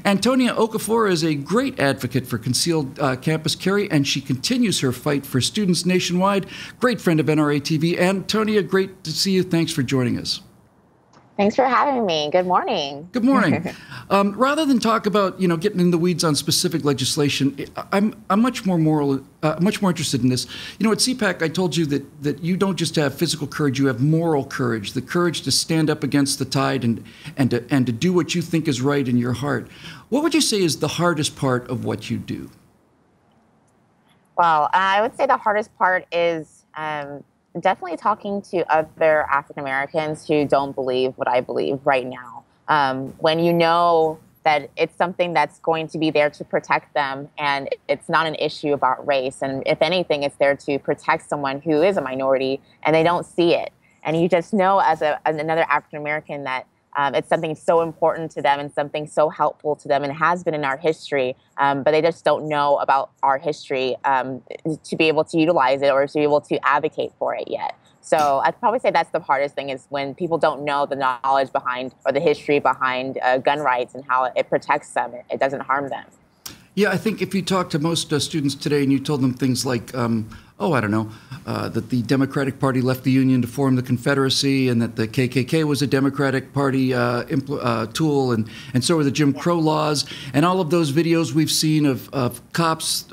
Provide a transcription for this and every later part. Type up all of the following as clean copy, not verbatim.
Antonia Okafor is a great advocate for concealed campus carry, and she continues her fight for students nationwide. Great friend of NRATV. Antonia, great to see you. Thanks for joining us. Thanks for having me. Good morning. Good morning. Rather than talk about getting in the weeds on specific legislation, I'm much more interested in this. At CPAC, I told you that you don't just have physical courage; you have moral courage, the courage to stand up against the tide and to do what you think is right in your heart. What would you say is the hardest part of what you do? Well, I would say the hardest part is definitely talking to other African Americans who don't believe what I believe right now. When you know that it's something that's going to be there to protect them, and it's not an issue about race. And if anything, it's there to protect someone who is a minority and they don't see it. And you just know as another African American that it's something so important to them and something so helpful to them and has been in our history, but they just don't know about our history to be able to utilize it or to be able to advocate for it yet. So I'd probably say that's the hardest thing, is when people don't know the knowledge behind or the history behind gun rights and how it protects them. It doesn't harm them. Yeah, I think if you talk to most students today and you told them things like, I don't know, that the Democratic Party left the Union to form the Confederacy and that the KKK was a Democratic Party tool, and so were the Jim Crow laws, and all of those videos we've seen of cops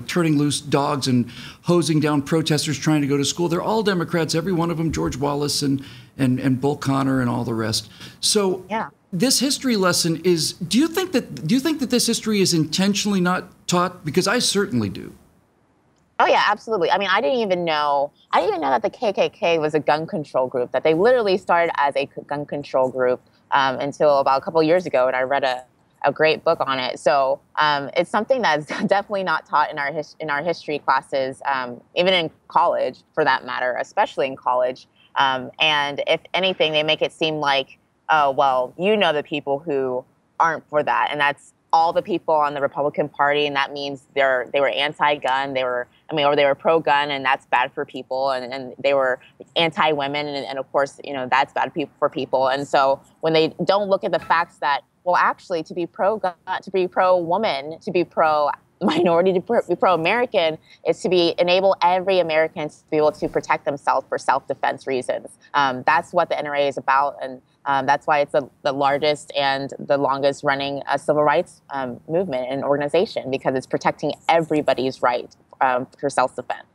turning loose dogs and hosing down protesters trying to go to school. They're all Democrats, every one of them, George Wallace and Bull Connor and all the rest. So yeah. This history lesson is, do you think that this history is intentionally not taught? Because I certainly do. Oh, yeah, absolutely. I mean, I didn't even know that the KKK was a gun control group, that they literally started as a gun control group until about a couple of years ago. And I read a great book on it. So it's something that's definitely not taught in our history classes, even in college, for that matter, especially in college. And if anything, they make it seem like, oh, well, the people who aren't for that. And that's all the people on the Republican Party. And that means they were anti-gun. Or they were pro-gun, and that's bad for people. And they were anti-women. And of course, that's bad for people. And so when they don't look at the facts that, well, actually, to be pro-gun, to be pro-woman, to be pro-minority, to be pro-American is to enable every American to be able to protect themselves for self-defense reasons. That's what the NRA is about, and that's why it's the largest and the longest running civil rights movement and organization, because it's protecting everybody's right for self-defense.